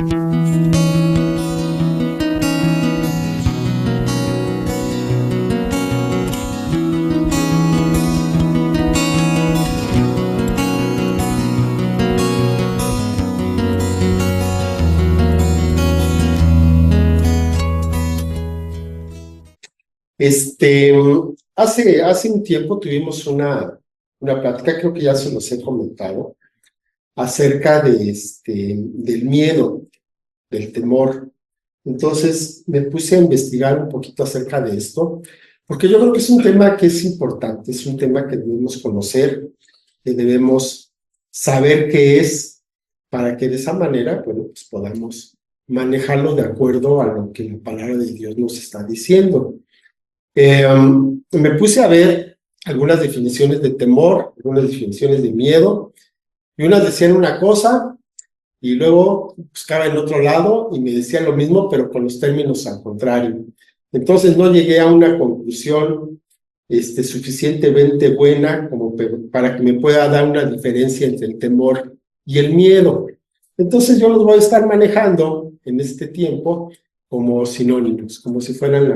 Este, hace un tiempo tuvimos una plática, creo que ya se los he comentado, acerca del miedo, del temor. Entonces me puse a investigar un poquito acerca de esto, porque yo creo que es un tema que es importante, es un tema que debemos conocer, que debemos saber qué es, para que de esa manera, bueno, pues podamos manejarlo de acuerdo a lo que la palabra de Dios nos está diciendo. Me puse a ver algunas definiciones de temor, algunas definiciones de miedo, y unas decían una cosa, y luego buscaba en otro lado y me decían lo mismo, pero con los términos al contrario. Entonces no llegué a una conclusión suficientemente buena como para que me pueda dar una diferencia entre el temor y el miedo. Entonces yo los voy a estar manejando en este tiempo como sinónimos, como si fueran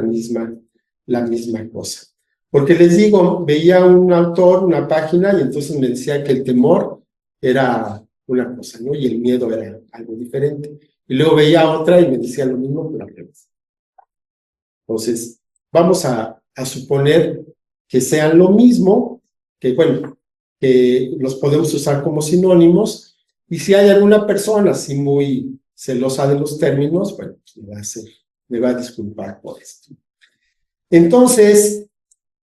la misma cosa. Porque les digo, veía un autor, una página, y entonces me decía que el temor era una cosa, ¿no? Y el miedo era algo diferente. Y luego veía otra y me decía lo mismo, pero al revés. Entonces, vamos a suponer que sean lo mismo, que bueno, que los podemos usar como sinónimos, y si hay alguna persona así muy celosa de los términos, bueno, pues me va a disculpar por esto. Entonces,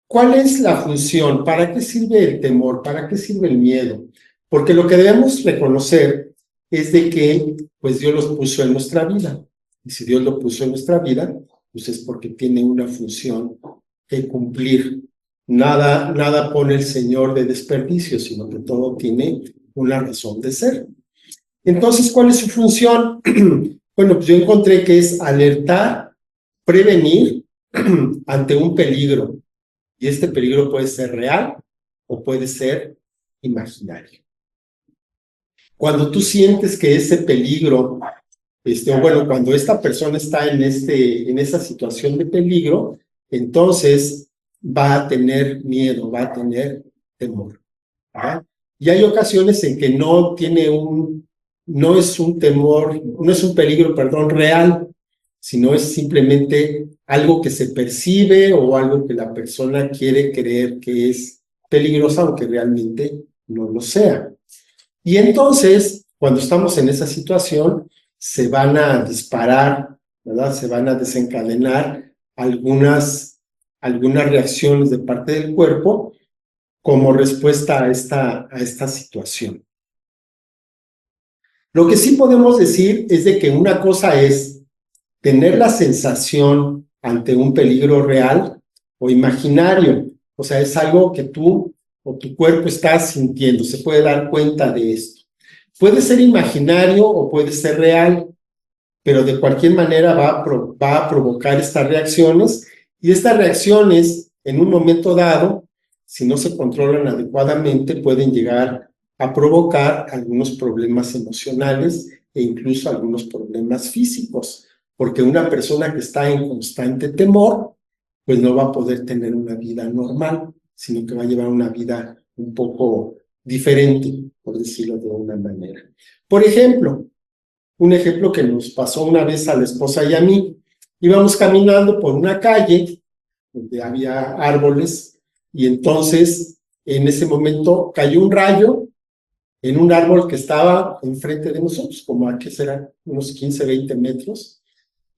¿cuál es la función? ¿Para qué sirve el temor? ¿Para qué sirve el miedo? Porque lo que debemos reconocer es de que pues Dios los puso en nuestra vida. Y si Dios lo puso en nuestra vida, pues es porque tiene una función que cumplir. Nada pone el Señor de desperdicio, sino que todo tiene una razón de ser. Entonces, ¿cuál es su función? Bueno, pues yo encontré que es alertar, prevenir ante un peligro. Y este peligro puede ser real o puede ser imaginario. Cuando tú sientes que ese peligro, o bueno, cuando esta persona está en esa situación de peligro, entonces va a tener miedo, va a tener temor, ¿verdad? Y hay ocasiones en que no es un temor, no es un peligro, perdón, real, sino es simplemente algo que se percibe o algo que la persona quiere creer que es peligroso, aunque realmente no lo sea. Y entonces, cuando estamos en esa situación, se van a disparar, ¿verdad? Se van a desencadenar algunas reacciones de parte del cuerpo como respuesta a esta situación. Lo que sí podemos decir es de que una cosa es tener la sensación ante un peligro real o imaginario, o sea, es algo que tú o tu cuerpo está sintiendo, se puede dar cuenta de esto. Puede ser imaginario o puede ser real, pero de cualquier manera va a provocar estas reacciones, y estas reacciones en un momento dado, si no se controlan adecuadamente, pueden llegar a provocar algunos problemas emocionales e incluso algunos problemas físicos, porque una persona que está en constante temor, pues no va a poder tener una vida normal, sino que va a llevar una vida un poco diferente, por decirlo de una manera. Por ejemplo, un ejemplo que nos pasó una vez a la esposa y a mí, íbamos caminando por una calle donde había árboles, y entonces en ese momento cayó un rayo en un árbol que estaba enfrente de nosotros, como a qué será, unos 15, 20 metros,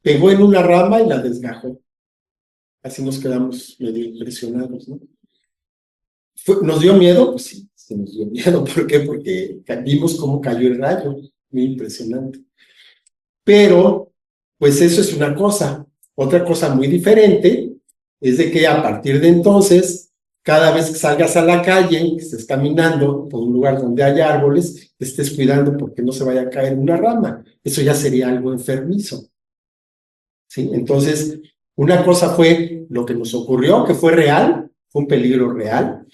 pegó en una rama y la desgajó. Así nos quedamos medio impresionados, ¿no? ¿Nos dio miedo? Pues sí, se nos dio miedo. ¿Por qué? Porque vimos cómo cayó el rayo, muy impresionante. Pero, pues eso es una cosa. Otra cosa muy diferente es de que a partir de entonces, cada vez que salgas a la calle, que estés caminando por un lugar donde haya árboles, te estés cuidando porque no se vaya a caer una rama. Eso ya sería algo enfermizo, ¿sí? Entonces, una cosa fue lo que nos ocurrió, que fue real, fue un peligro real,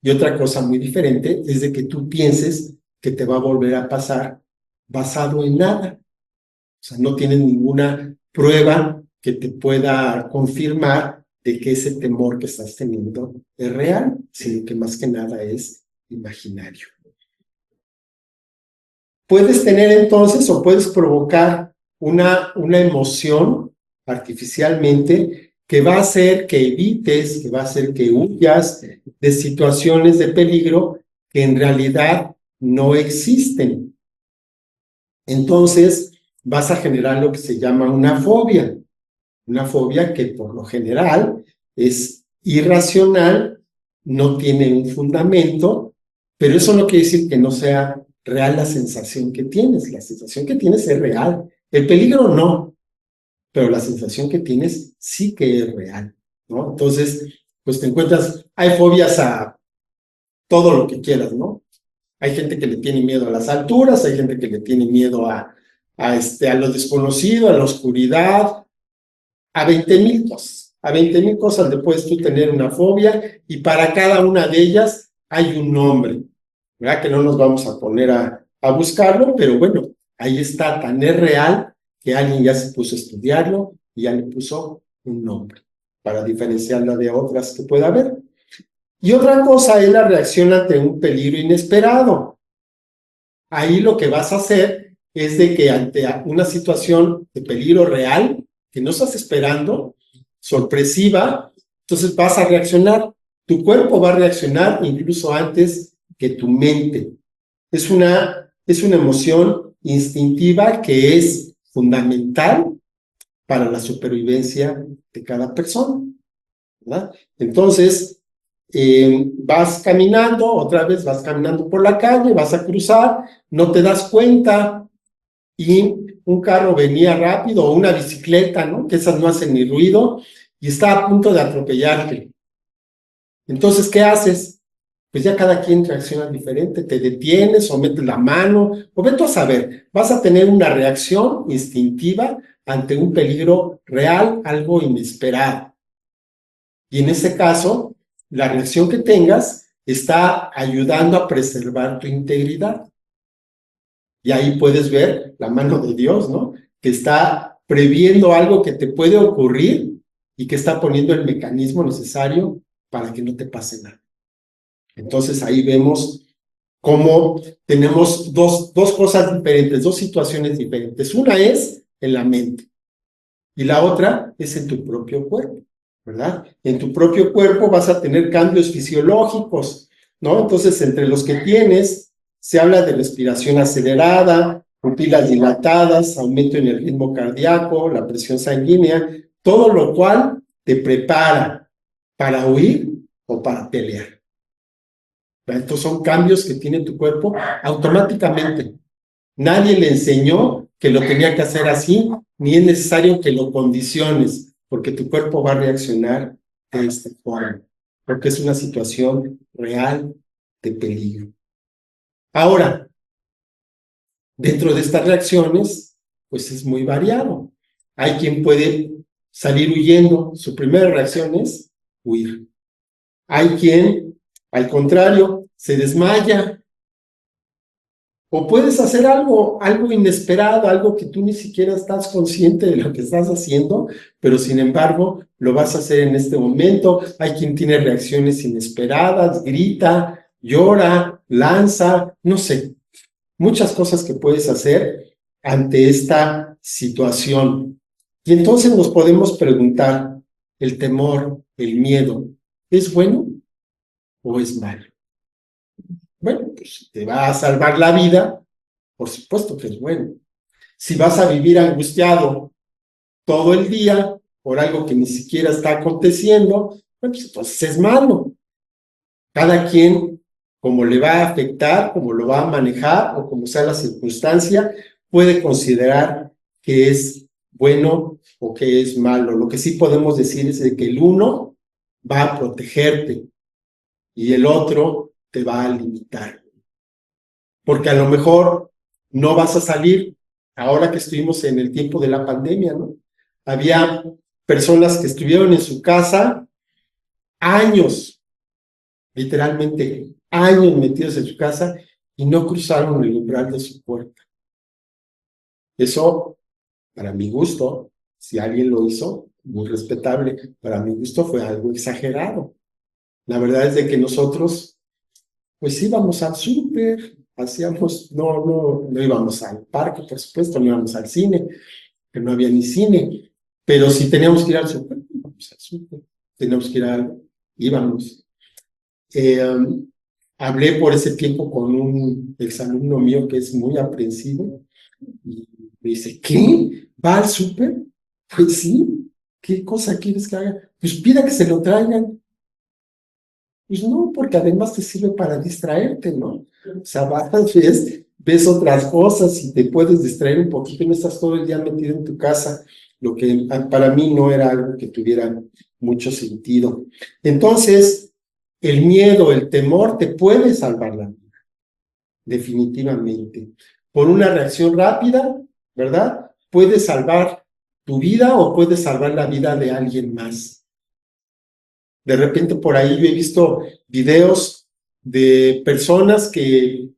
y otra cosa muy diferente es de que tú pienses que te va a volver a pasar basado en nada. sea, no tienes ninguna prueba que te pueda confirmar de que ese temor que estás teniendo es real, sino que más que nada es imaginario. Puedes tener entonces o puedes provocar una emoción artificialmente que va a hacer que evites, que va a hacer que huyas de situaciones de peligro que en realidad no existen. Entonces vas a generar lo que se llama una fobia que por lo general es irracional, no tiene un fundamento, pero eso no quiere decir que no sea real la sensación que tienes. La sensación que tienes es real. El peligro no, pero la sensación que tienes sí que es real, ¿no? Entonces, pues te encuentras, hay fobias a todo lo que quieras, ¿no? Hay gente que le tiene miedo a las alturas, hay gente que le tiene miedo a lo desconocido, a la oscuridad, a 20,000 cosas. A 20,000 cosas le puedes tú tener una fobia y para cada una de ellas hay un nombre, ¿verdad? Que no nos vamos a poner a buscarlo, pero bueno, ahí está, tan es real que alguien ya se puso a estudiarlo y ya le puso un nombre para diferenciarla de otras que pueda haber. Y otra cosa es la reacción ante un peligro inesperado. Ahí lo que vas a hacer es de que ante una situación de peligro real que no estás esperando, sorpresiva, entonces vas a reaccionar. Tu cuerpo va a reaccionar incluso antes que tu mente. Es una emoción instintiva que es fundamental para la supervivencia de cada persona, ¿verdad? Entonces, vas caminando, otra vez vas caminando por la calle, vas a cruzar, no te das cuenta y un carro venía rápido o una bicicleta, ¿no? Que esas no hacen ni ruido y está a punto de atropellarte. Entonces, ¿qué haces? Pues ya cada quien reacciona diferente, te detienes o metes la mano, o vete a saber, vas a tener una reacción instintiva ante un peligro real, algo inesperado. Y en este caso, la reacción que tengas está ayudando a preservar tu integridad. Y ahí puedes ver la mano de Dios, ¿no? Que está previendo algo que te puede ocurrir y que está poniendo el mecanismo necesario para que no te pase nada. Entonces ahí vemos cómo tenemos dos cosas diferentes, dos situaciones diferentes. Una es en la mente y la otra es en tu propio cuerpo, ¿verdad? En tu propio cuerpo vas a tener cambios fisiológicos, ¿no? Entonces, entre los que tienes, se habla de respiración acelerada, pupilas dilatadas, aumento en el ritmo cardíaco, la presión sanguínea, todo lo cual te prepara para huir o para pelear. Estos son cambios que tiene tu cuerpo automáticamente. Nadie le enseñó que lo tenía que hacer así, ni es necesario que lo condiciones, porque tu cuerpo va a reaccionar de esta forma, porque es una situación real de peligro. Ahora, dentro de estas reacciones, pues es muy variado. Hay quien puede salir huyendo, su primera reacción es huir. Hay quien, al contrario, se desmaya. O puedes hacer algo inesperado, algo que tú ni siquiera estás consciente de lo que estás haciendo, pero sin embargo lo vas a hacer en este momento. Hay quien tiene reacciones inesperadas, grita, llora, lanza, no sé, muchas cosas que puedes hacer ante esta situación. Y entonces nos podemos preguntar, ¿el temor, el miedo, es bueno o es malo? Bueno, pues si te va a salvar la vida, por supuesto que es bueno. Si vas a vivir angustiado todo el día por algo que ni siquiera está aconteciendo, bueno, pues entonces es malo. Cada quien, como le va a afectar, como lo va a manejar o como sea la circunstancia, puede considerar que es bueno o que es malo. Lo que sí podemos decir es de que el uno va a protegerte y el otro te va a limitar. Porque a lo mejor no vas a salir, ahora que estuvimos en el tiempo de la pandemia, ¿no? Había personas que estuvieron en su casa años, literalmente años metidos en su casa y no cruzaron el umbral de su puerta. Eso Para mi gusto, si alguien lo hizo, muy respetable. Para mi gusto fue algo exagerado. La verdad es de que nosotros, pues íbamos al súper, hacíamos, no íbamos al parque, por supuesto, no íbamos al cine, que no había ni cine, pero si teníamos que ir al súper, íbamos al súper, teníamos que ir a algo, íbamos. Hablé por ese tiempo con un exalumno mío que es muy aprensivo y me dice, ¿qué? ¿Va al súper? Pues sí, ¿qué cosa quieres que haga? Pues pida que se lo traigan. Pues no, porque además te sirve para distraerte, ¿no? O sea, vas, ves otras cosas y te puedes distraer un poquito y no estás todo el día metido en tu casa, lo que para mí no era algo que tuviera mucho sentido. Entonces, el miedo, el temor te puede salvar la vida, definitivamente. Por una reacción rápida, ¿verdad? Puede salvar tu vida o puede salvar la vida de alguien más. De repente por ahí yo he visto videos de personas que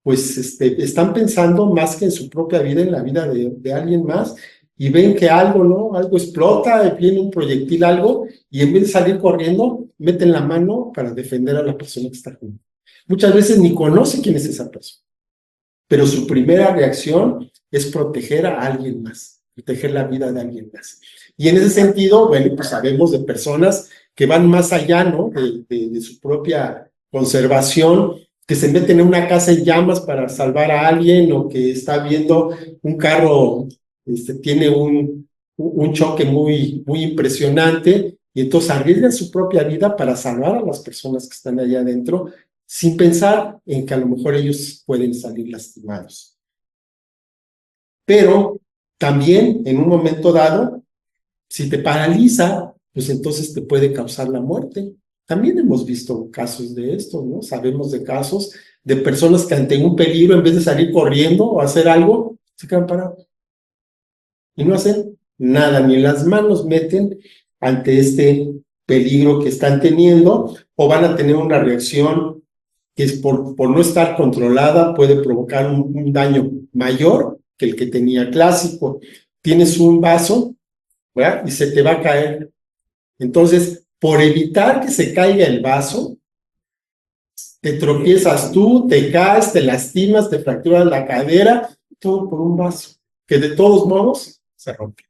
pues están pensando más que en su propia vida, en la vida de alguien más, y ven que algo, ¿no? Algo explota, viene un proyectil, algo, y en vez de salir corriendo, meten la mano para defender a la persona que está junto. Muchas veces ni conoce quién es esa persona, pero su primera reacción es proteger a alguien más, proteger la vida de alguien más. Y en ese sentido, bueno, pues sabemos de personas que van más allá, ¿no? De su propia conservación, que se meten en una casa en llamas para salvar a alguien o que está viendo un carro, tiene un choque muy impresionante y entonces arriesgan su propia vida para salvar a las personas que están allá adentro sin pensar en que a lo mejor ellos pueden salir lastimados. Pero también en un momento dado, si te paraliza, pues entonces te puede causar la muerte. También hemos visto casos de esto, ¿no? Sabemos de casos de personas que ante un peligro, en vez de salir corriendo o hacer algo, se quedan parados. Y no hacen nada, ni las manos meten ante este peligro que están teniendo, o van a tener una reacción que es por no estar controlada, puede provocar un daño mayor que el que tenía clásico. Tienes un vaso, ¿verdad? Y se te va a caer. Entonces, por evitar que se caiga el vaso, te tropiezas tú, te caes, te lastimas, te fracturas la cadera, todo por un vaso, que de todos modos se rompe,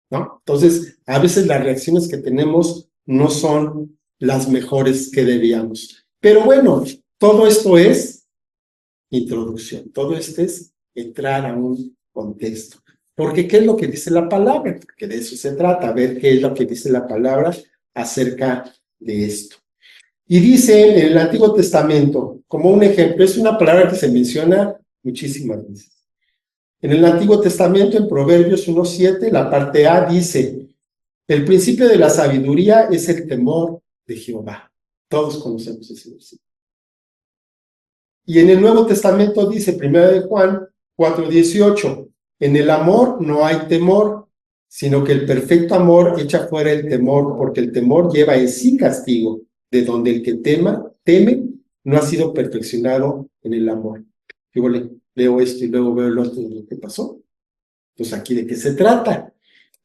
¿no? Entonces, a veces las reacciones que tenemos no son las mejores que debíamos. Pero bueno, todo esto es introducción, todo esto es entrar a un contexto. Porque ¿qué es lo que dice la palabra? Porque de eso se trata, ver qué es lo que dice la palabra acerca de esto. Y dice en el Antiguo Testamento, como un ejemplo, es una palabra que se menciona muchísimas veces. En el Antiguo Testamento, en Proverbios 1:7, la parte A dice, el principio de la sabiduría es el temor de Jehová. Todos conocemos ese versículo. Y en el Nuevo Testamento dice, 1 de Juan 4:18, en el amor no hay temor, sino que el perfecto amor echa fuera el temor, porque el temor lleva en sí castigo, de donde el que teme, no ha sido perfeccionado en el amor. Yo leo esto y luego veo el otro de lo que pasó. Pues aquí, ¿de qué se trata?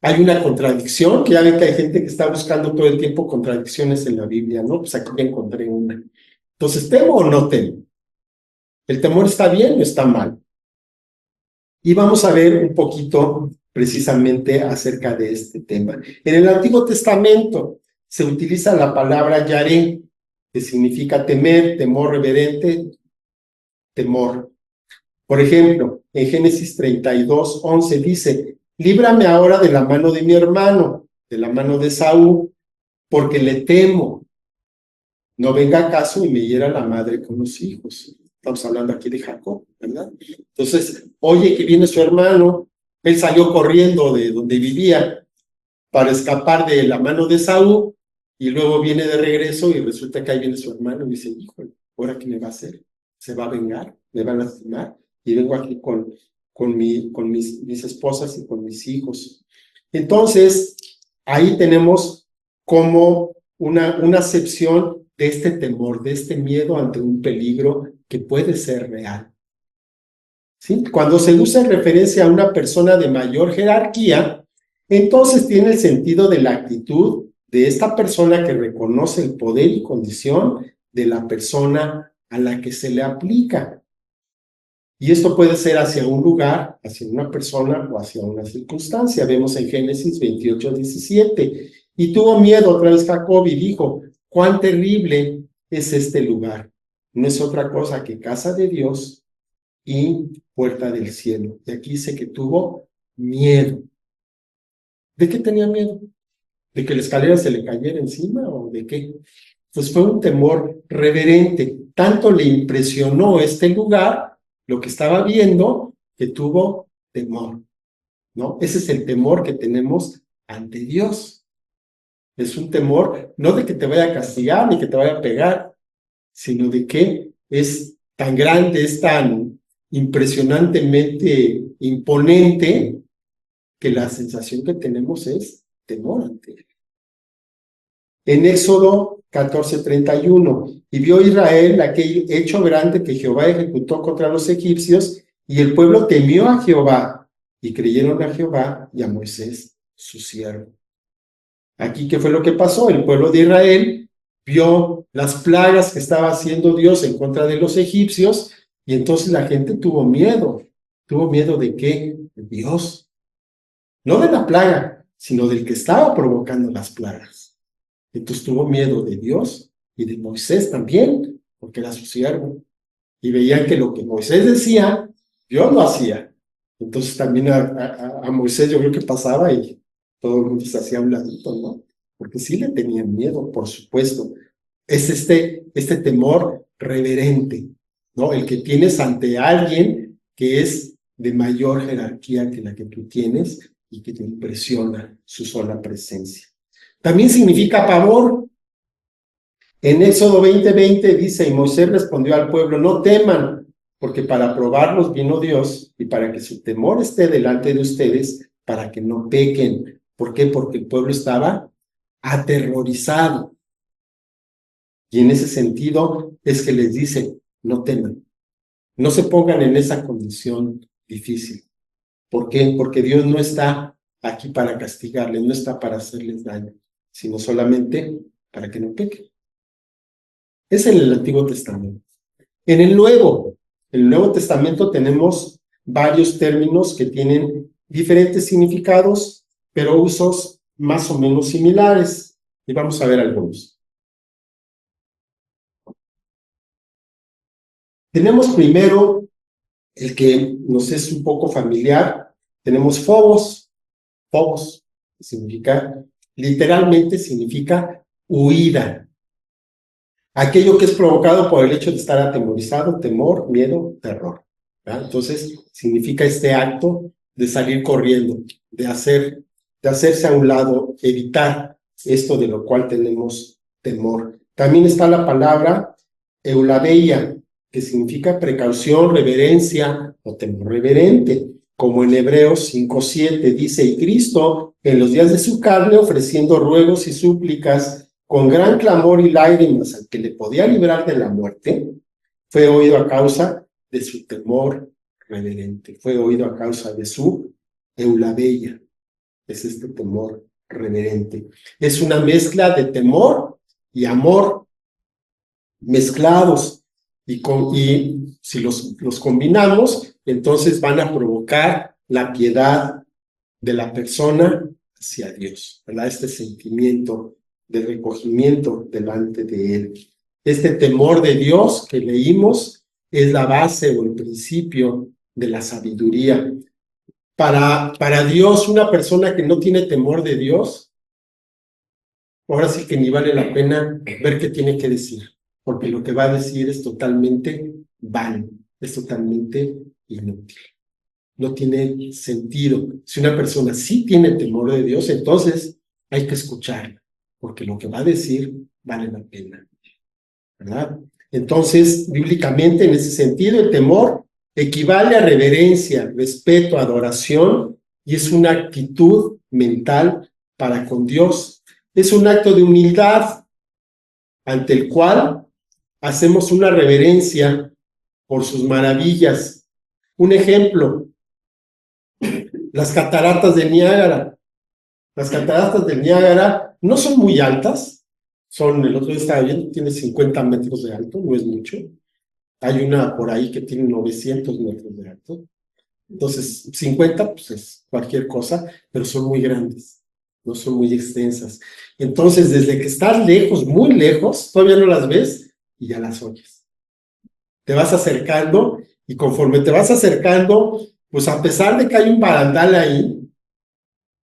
Hay una contradicción, que ya ven que hay gente que está buscando todo el tiempo contradicciones en la Biblia, ¿no? Pues aquí ya encontré una. Entonces, ¿temo o no temo? ¿El temor está bien o está mal? Y vamos a ver un poquito precisamente acerca de este tema. En el Antiguo Testamento se utiliza la palabra yaré, que significa temer, temor reverente, temor. Por ejemplo, en Génesis 32:11 dice, líbrame ahora de la mano de mi hermano, de la mano de Saúl, porque le temo. No venga acaso y me hiera la madre con los hijos. Estamos hablando aquí de Jacob, ¿verdad? Entonces, oye que viene su hermano, él salió corriendo de donde vivía para escapar de la mano de Saúl y luego viene de regreso y resulta que ahí viene su hermano y dice, híjole, ¿ahora qué me va a hacer? ¿Se va a vengar? ¿Me va a lastimar? Y vengo aquí con mis esposas y con mis hijos. Entonces, ahí tenemos como una acepción de este temor, de este miedo ante un peligro que puede ser real. ¿sí? Cuando se usa en referencia a una persona de mayor jerarquía, entonces tiene el sentido de la actitud de esta persona que reconoce el poder y condición de la persona a la que se le aplica. Y esto puede ser hacia un lugar, hacia una persona o hacia una circunstancia. Vemos en Génesis 28:17. Y tuvo miedo otra vez Jacob y dijo, cuán terrible es este lugar. No es otra cosa que casa de Dios y puerta del cielo. Y aquí dice que tuvo miedo. ¿De qué tenía miedo? ¿De que la escalera se le cayera encima o de qué? Pues fue un temor reverente. Tanto le impresionó este lugar, lo que estaba viendo, que tuvo temor, ¿no? Ese es el temor que tenemos ante Dios. Es un temor no de que te vaya a castigar ni que te vaya a pegar, sino de que es tan grande, es tan impresionantemente imponente que la sensación que tenemos es temor ante él. En Éxodo 14:31, y vio Israel aquel hecho grande que Jehová ejecutó contra los egipcios, y el pueblo temió a Jehová, y creyeron a Jehová y a Moisés, su siervo. Aquí, ¿qué fue lo que pasó? El pueblo de Israel vio las plagas que estaba haciendo Dios en contra de los egipcios, y entonces la gente tuvo miedo. ¿Tuvo miedo de qué? De Dios. No de la plaga, sino del que estaba provocando las plagas. Entonces tuvo miedo de Dios y de Moisés también, porque era su siervo. Y veían que lo que Moisés decía, Dios lo hacía. Entonces también a Moisés yo creo que pasaba y todo el mundo se hacía a un ladito, ¿no? Porque sí le tenían miedo, por supuesto. Es este temor reverente, ¿no? El que tienes ante alguien que es de mayor jerarquía que la que tú tienes y que te impresiona su sola presencia. También significa pavor. En Éxodo 20:20 dice, y Moisés respondió al pueblo, no teman, porque para probarlos vino Dios y para que su temor esté delante de ustedes, para que no pequen. ¿Por qué? Porque el pueblo estaba aterrorizado. Y en ese sentido es que les dice, no teman, no se pongan en esa condición difícil. ¿Por qué? Porque Dios no está aquí para castigarles, no está para hacerles daño, sino solamente para que no pequen. Es en el Antiguo Testamento. En el Nuevo Testamento tenemos varios términos que tienen diferentes significados, pero usos más o menos similares. Y vamos a ver algunos. Tenemos primero el que nos es un poco familiar. Tenemos phobos. Phobos significa, literalmente significa huida. Aquello que es provocado por el hecho de estar atemorizado, temor, miedo, terror. ¿Verdad? Entonces, significa este acto de salir corriendo, de hacerse a un lado, evitar esto de lo cual tenemos temor. También está la palabra eulabeia, que significa precaución, reverencia o temor reverente, como en Hebreos 5:7 dice, y Cristo en los días de su carne ofreciendo ruegos y súplicas con gran clamor y lágrimas al que le podía librar de la muerte, fue oído a causa de su temor reverente, fue oído a causa de su eulabeia, es este temor reverente. Es una mezcla de temor y amor mezclados, y si los combinamos, entonces van a provocar la piedad de la persona hacia Dios, ¿verdad? Este sentimiento de recogimiento delante de Él. Este temor de Dios que leímos es la base o el principio de la sabiduría. Para Dios, una persona que no tiene temor de Dios, ahora sí que ni vale la pena ver qué tiene que decir, porque lo que va a decir es totalmente vano, es totalmente inútil. No tiene sentido. Si una persona sí tiene temor de Dios, entonces hay que escucharla, porque lo que va a decir vale la pena, ¿verdad? Entonces, bíblicamente, en ese sentido, el temor equivale a reverencia, respeto, adoración, y es una actitud mental para con Dios. Es un acto de humildad ante el cual hacemos una reverencia por sus maravillas Un ejemplo, las cataratas del Niágara. Las cataratas del Niágara no son muy altas, el otro día estaba viendo, tiene 50 metros de alto, no es mucho. Hay una por ahí que tiene 900 metros de alto. Entonces, 50 pues es cualquier cosa, pero son muy grandes, no son muy extensas. Entonces, desde que estás lejos, muy lejos, todavía no las ves y ya las oyes. Te vas acercando y conforme te vas acercando, pues a pesar de que hay un barandal ahí,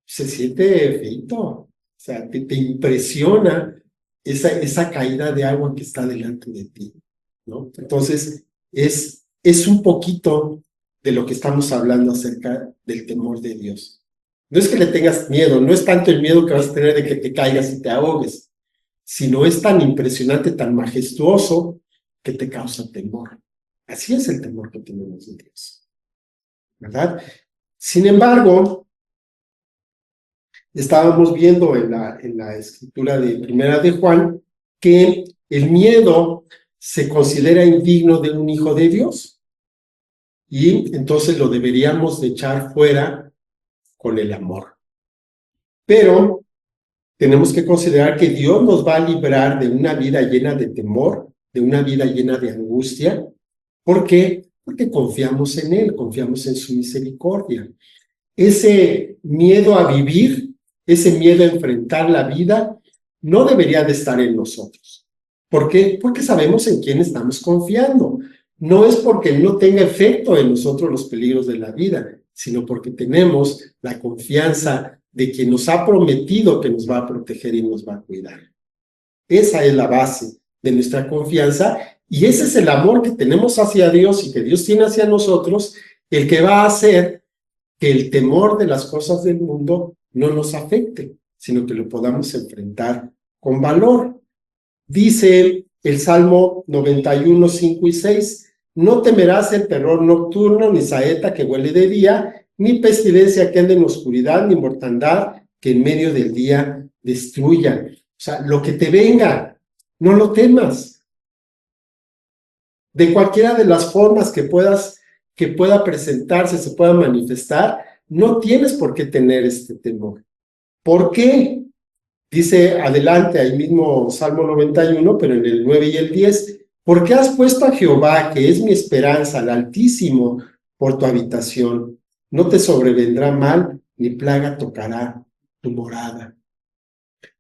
se siente feito. O sea, te impresiona esa caída de agua que está delante de ti, ¿no? Entonces, es un poquito de lo que estamos hablando acerca del temor de Dios. No es que le tengas miedo, no es tanto el miedo que vas a tener de que te caigas y te ahogues, sino es tan impresionante, tan majestuoso, que te causa temor. Así es el temor que tenemos de Dios, ¿verdad? Sin embargo, estábamos viendo en la escritura de Primera de Juan que el miedo se considera indigno de un hijo de Dios y entonces lo deberíamos de echar fuera con el amor. Pero tenemos que considerar que Dios nos va a librar de una vida llena de temor, de una vida llena de angustia. ¿Por qué? Porque confiamos en Él, confiamos en su misericordia. Ese miedo a vivir, ese miedo a enfrentar la vida, no debería de estar en nosotros. ¿Por qué? Porque sabemos en quién estamos confiando. No es porque no tenga efecto en nosotros los peligros de la vida, sino porque tenemos la confianza de quien nos ha prometido que nos va a proteger y nos va a cuidar. Esa es la base de nuestra confianza y ese es el amor que tenemos hacia Dios y que Dios tiene hacia nosotros, el que va a hacer que el temor de las cosas del mundo no nos afecte, sino que lo podamos enfrentar con valor. Dice el Salmo 91, 5 y 6, no temerás el terror nocturno, ni saeta que huele de día, ni pestilencia que ande en oscuridad, ni mortandad que en medio del día destruya. O sea, lo que te venga, no lo temas. De cualquiera de las formas que pueda presentarse, se pueda manifestar, no tienes por qué tener este temor. ¿Por qué? Dice adelante, ahí mismo Salmo 91, pero en el 9 y el 10, ¿por qué has puesto a Jehová, que es mi esperanza, al Altísimo, por tu habitación? No te sobrevendrá mal, ni plaga tocará tu morada.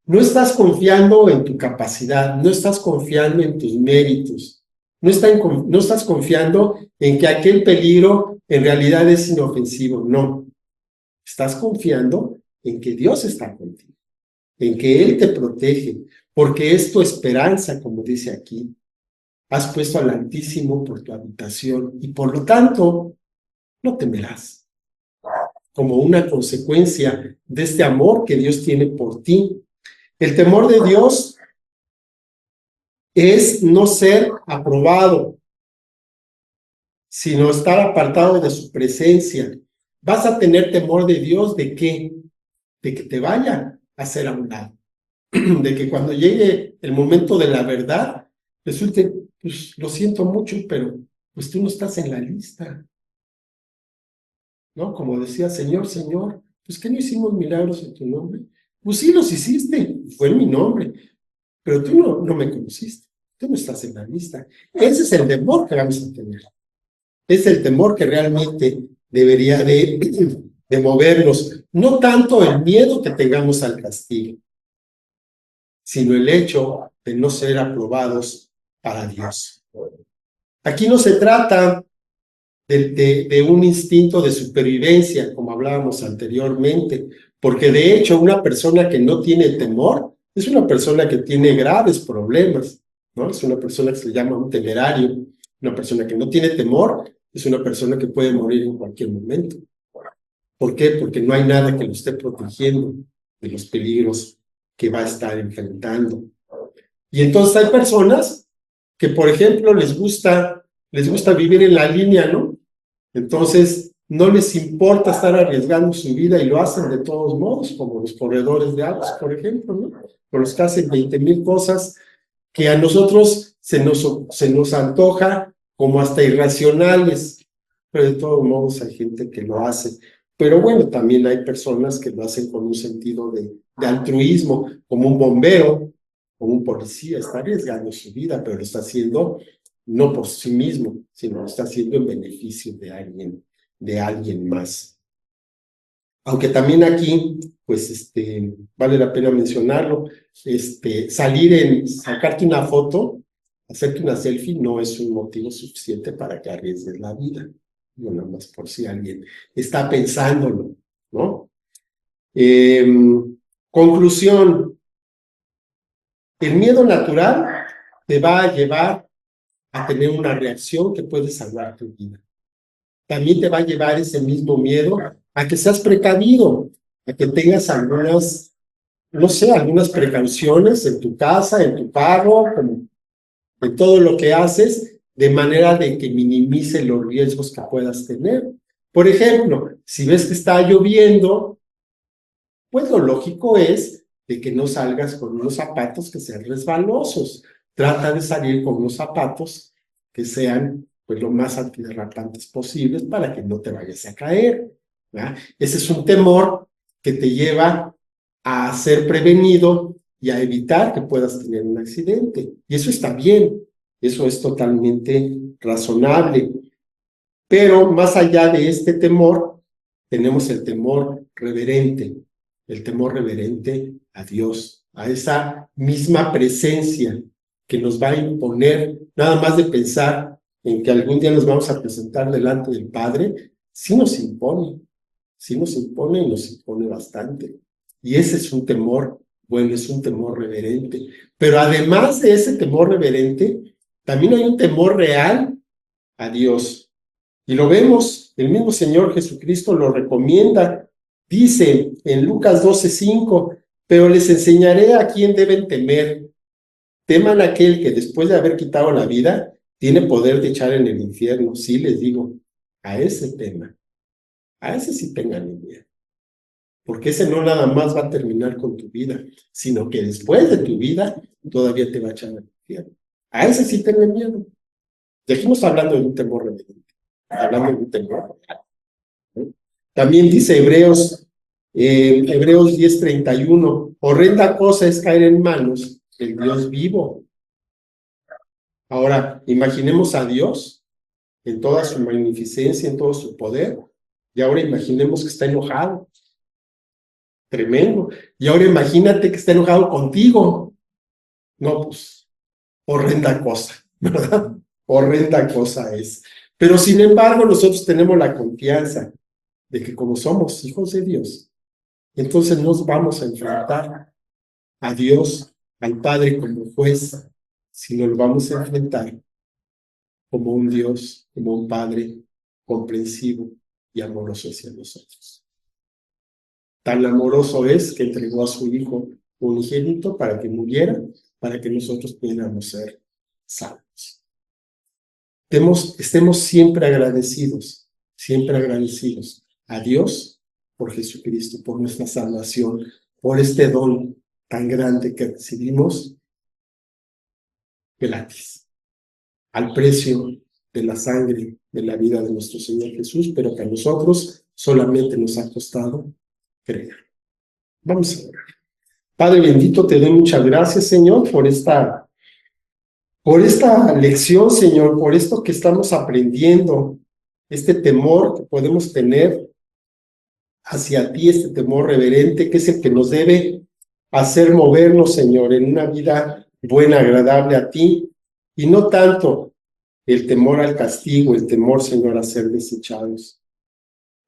No estás confiando en tu capacidad, no estás confiando en tus méritos, no estás confiando en que aquel peligro en realidad es inofensivo, no. Estás confiando en que Dios está contigo, en que Él te protege, porque es tu esperanza, como dice aquí. Has puesto al Altísimo por tu habitación y por lo tanto no temerás, como una consecuencia de este amor que Dios tiene por ti. El temor de Dios es no ser aprobado, sino estar apartado de su presencia. Vas a tener temor de Dios, ¿de qué? De que te vaya a hacer a un lado. De que cuando llegue el momento de la verdad, resulte, pues lo siento mucho, pero pues tú no estás en la lista. ¿No? Como decía, Señor, pues que no hicimos milagros en tu nombre. Pues sí los hiciste, fue en mi nombre, pero tú no me conociste, tú no estás en la lista. Ese es el temor que vamos a tener. Es el temor que realmente debería de movernos. No tanto el miedo que tengamos al castigo, sino el hecho de no ser aprobados para Dios. Aquí no se trata de un instinto de supervivencia, como hablábamos anteriormente, porque de hecho una persona que no tiene temor es una persona que tiene graves problemas, ¿no? Es una persona que se llama un temerario. Una persona que no tiene temor es una persona que puede morir en cualquier momento. ¿Por qué? Porque no hay nada que lo esté protegiendo de los peligros que va a estar enfrentando. Y entonces hay personas que, por ejemplo, les gusta vivir en la línea, ¿no? Entonces, no les importa estar arriesgando su vida y lo hacen de todos modos, como los corredores de autos, por ejemplo, ¿no? Con los que hacen 20,000 cosas que a nosotros se nos antoja como hasta irracionales. pero de todos modos hay gente que lo hace. Pero bueno, también hay personas que lo hacen con un sentido de altruismo, como un bombero o un policía, está arriesgando su vida, pero lo está haciendo no por sí mismo, sino lo está haciendo en beneficio de alguien más. Aunque también aquí, pues, vale la pena mencionarlo, sacarte una foto, hacerte una selfie, no es un motivo suficiente para que arriesgues la vida. No, nada más por si alguien está pensándolo, ¿no? Conclusión, el miedo natural te va a llevar a tener una reacción que puede salvar tu vida. También te va a llevar ese mismo miedo a que seas precavido, a que tengas algunas, no sé, algunas precauciones en tu casa, en tu carro, en todo lo que haces, de manera de que minimice los riesgos que puedas tener. Por ejemplo, si ves que está lloviendo, pues lo lógico es de que no salgas con unos zapatos que sean resbalosos. Trata de salir con unos zapatos que sean pues lo más antiderrapantes posibles para que no te vayas a caer, ¿verdad? Ese es un temor que te lleva a ser prevenido y a evitar que puedas tener un accidente. Y eso está bien, eso es totalmente razonable. Pero más allá de este temor, tenemos el temor reverente a Dios, a esa misma presencia que nos va a imponer, nada más de pensar en que algún día nos vamos a presentar delante del Padre, sí nos impone y nos impone bastante. Y ese es un temor, bueno, es un temor reverente. Pero además de ese temor reverente, también hay un temor real a Dios. Y lo vemos, el mismo Señor Jesucristo lo recomienda. Dice en Lucas 12:5, pero les enseñaré a quién deben temer. Teman a aquel que después de haber quitado la vida, tiene poder de echar en el infierno. Sí, les digo, a ese tema, a ese sí tengan miedo. Porque ese no nada más va a terminar con tu vida, sino que después de tu vida todavía te va a echar al infierno. A ese sí tengan miedo. Y aquí no está hablando de un temor reverente, hablando de un temor. También dice Hebreos 10:31, horrenda cosa es caer en manos del Dios vivo. Ahora, imaginemos a Dios en toda su magnificencia, en todo su poder, y ahora imaginemos que está enojado. Tremendo. Y ahora imagínate que está enojado contigo. No, pues, horrenda cosa, ¿verdad? Horrenda cosa es. Pero sin embargo, nosotros tenemos la confianza de que como somos hijos de Dios, entonces nos vamos a enfrentar a Dios, al Padre como juez, sino lo vamos a enfrentar como un Dios, como un Padre comprensivo y amoroso hacia nosotros. Tan amoroso es que entregó a su Hijo unigénito para que muriera, para que nosotros pudiéramos ser salvos. Estemos siempre agradecidos a Dios por Jesucristo, por nuestra salvación, por este don tan grande que recibimos gratis, al precio de la sangre, de la vida de nuestro Señor Jesús, pero que a nosotros solamente nos ha costado creer. Vamos a orar. Padre bendito, te doy muchas gracias, Señor, por esta lección, Señor, por esto que estamos aprendiendo, este temor que podemos tener hacia ti, este temor reverente, que es el que nos debe hacer movernos, Señor, en una vida buena, agradable a ti, y no tanto el temor al castigo, el temor, Señor, a ser desechados.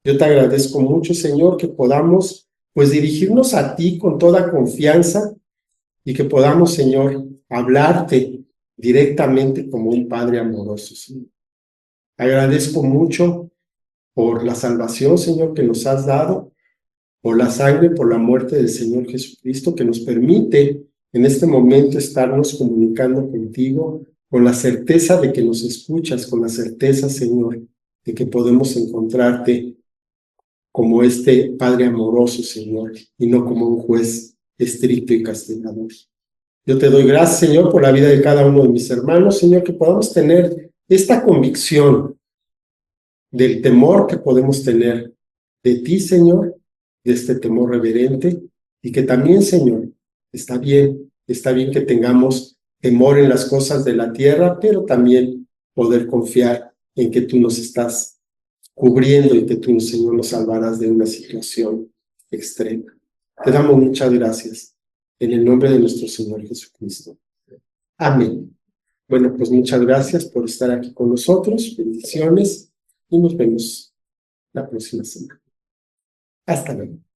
Yo te agradezco mucho, Señor, que podamos, pues, dirigirnos a ti con toda confianza y que podamos, Señor, hablarte directamente como un Padre amoroso, Señor. Agradezco mucho por la salvación, Señor, que nos has dado, por la sangre, por la muerte del Señor Jesucristo, que nos permite en este momento estarnos comunicando contigo con la certeza de que nos escuchas, con la certeza, Señor, de que podemos encontrarte como este Padre amoroso, Señor, y no como un juez estricto y castigador. Yo te doy gracias, Señor, por la vida de cada uno de mis hermanos, Señor, que podamos tener esta convicción del temor que podemos tener de ti, Señor, de este temor reverente, y que también, Señor, está bien que tengamos temor en las cosas de la tierra, pero también poder confiar en que tú nos estás cubriendo y que tú, Señor, nos salvarás de una situación extrema. Te damos muchas gracias en el nombre de nuestro Señor Jesucristo. Amén. Bueno, pues muchas gracias por estar aquí con nosotros. Bendiciones y nos vemos la próxima semana. Hasta luego.